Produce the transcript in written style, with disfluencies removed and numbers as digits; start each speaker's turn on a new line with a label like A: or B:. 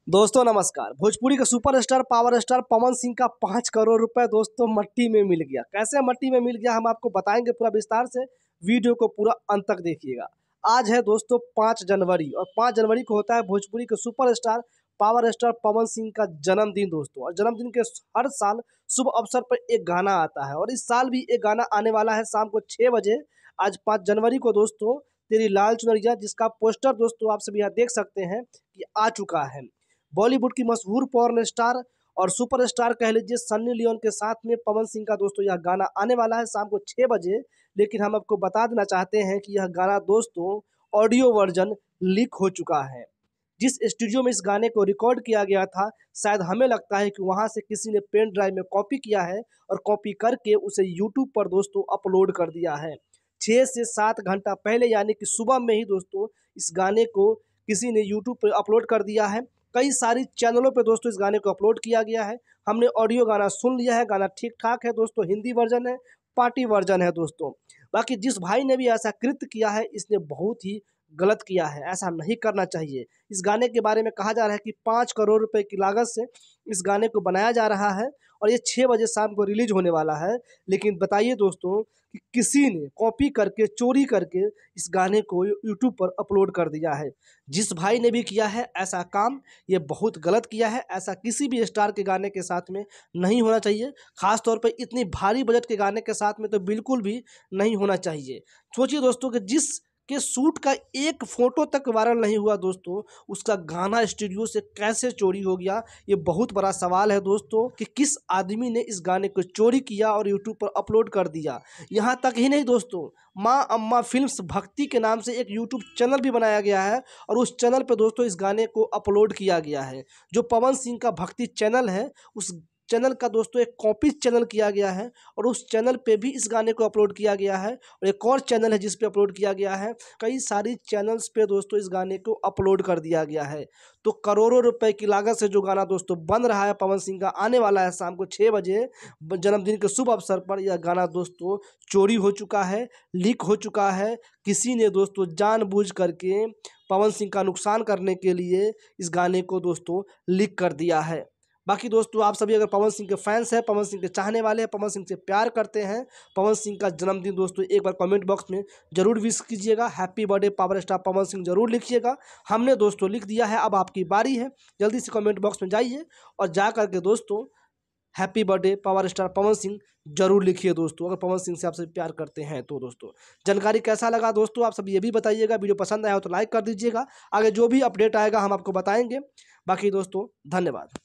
A: दोस्तों नमस्कार। भोजपुरी के superstar power star Pawan Singh का 5 करोड़ रुपए दोस्तों मट्टी में मिल गया। कैसे मट्टी में मिल गया हम आपको बताएंगे पूरा विस्तार से। वीडियो को पूरा अंत तक देखिएगा। आज है दोस्तों 5 जनवरी और 5 जनवरी को होता है भोजपुरी के superstar power star Pawan Singh का जन्मदिन दोस्तों। और जन्मदिन के हर साल शुभ अवसर पर एक गाना आता है और इस साल भी एक गाना आने वाला है शाम को 6 बजे। आज 5 जनवरी को दोस्तों तेरी लाल चुनरिया, जिसका पोस्टर दोस्तों आप सभी यहाँ देख सकते हैं कि आ चुका है। बॉलीवुड की मशहूर पॉर्न स्टार और सुपरस्टार कह लीजिए सन्नी लियोन के साथ में पवन सिंह का दोस्तों यह गाना आने वाला है शाम को 6 बजे। लेकिन हम आपको बता देना चाहते हैं कि यह गाना दोस्तों ऑडियो वर्जन लीक हो चुका है। जिस स्टूडियो में इस गाने को रिकॉर्ड किया गया था, शायद हमें लगता है कि वहां से किसी ने पेन ड्राइव में कॉपी किया है और कॉपी करके उसे यूट्यूब पर दोस्तों अपलोड कर दिया है। 6 से 7 घंटा पहले यानी कि सुबह में ही दोस्तों इस गाने को किसी ने यूट्यूब पर अपलोड कर दिया है। कई सारी चैनलों पे दोस्तों इस गाने को अपलोड किया गया है। हमने ऑडियो गाना सुन लिया है, गाना ठीक ठाक है दोस्तों, हिंदी वर्जन है, पार्टी वर्जन है दोस्तों। बाकी जिस भाई ने भी ऐसा कृत्य किया है इसने बहुत ही गलत किया है, ऐसा नहीं करना चाहिए। इस गाने के बारे में कहा जा रहा है कि 5 करोड़ रुपए की लागत से इस गाने को बनाया जा रहा है और ये 6 बजे शाम को रिलीज होने वाला है। लेकिन बताइए दोस्तों कि किसी ने कॉपी करके, चोरी करके इस गाने को यूट्यूब पर अपलोड कर दिया है। जिस भाई ने भी किया है ऐसा काम, ये बहुत गलत किया है। ऐसा किसी भी स्टार के गाने के साथ में नहीं होना चाहिए, खास तौर पे इतनी भारी बजट के गाने के साथ में तो बिल्कुल भी नहीं होना चाहिए। सोचिए दोस्तों कि जिस के शूट का एक फोटो तक वायरल नहीं हुआ दोस्तों, उसका गाना स्टूडियो से कैसे चोरी हो गया, ये बहुत बड़ा सवाल है दोस्तों कि किस आदमी ने इस गाने को चोरी किया और यूट्यूब पर अपलोड कर दिया। यहाँ तक ही नहीं दोस्तों, माँ अम्मा फिल्म्स भक्ति के नाम से एक यूट्यूब चैनल भी बनाया गया है और उस चैनल पर दोस्तों इस गाने को अपलोड किया गया है। जो पवन सिंह का भक्ति चैनल है उस चैनल का दोस्तों एक कॉपी चैनल किया गया है और उस चैनल पे भी इस गाने को अपलोड किया गया है। और एक और चैनल है जिस पे अपलोड किया गया है। कई सारी चैनल्स पे दोस्तों इस गाने को अपलोड कर दिया गया है। तो करोड़ों रुपए की लागत से जो गाना दोस्तों बन रहा है पवन सिंह का, आने वाला है शाम को 6 बजे जन्मदिन के शुभ अवसर पर, यह गाना दोस्तों चोरी हो चुका है, लीक हो चुका है। किसी ने दोस्तों जानबूझ करके पवन सिंह का नुकसान करने के लिए इस गाने को दोस्तों लीक कर दिया है। बाकी दोस्तों आप सभी अगर पवन सिंह के फैंस हैं, पवन सिंह के चाहने वाले हैं, पवन सिंह से प्यार करते हैं, पवन सिंह का जन्मदिन दोस्तों एक बार कमेंट बॉक्स में जरूर विश कीजिएगा। Happy birthday power star Pawan Singh जरूर लिखिएगा। हमने दोस्तों लिख दिया है, अब आपकी बारी है। जल्दी से कमेंट बॉक्स में जाइए और जा करके दोस्तों happy birthday power star Pawan Singh जरूर लिखिए दोस्तों, अगर पवन सिंह से आप सभी प्यार करते हैं तो। दोस्तों जानकारी कैसा लगा दोस्तों आप सब ये भी बताइएगा। वीडियो पसंद आया हो तो लाइक कर दीजिएगा। आगे जो भी अपडेट आएगा हम आपको बताएंगे। बाकी दोस्तों धन्यवाद।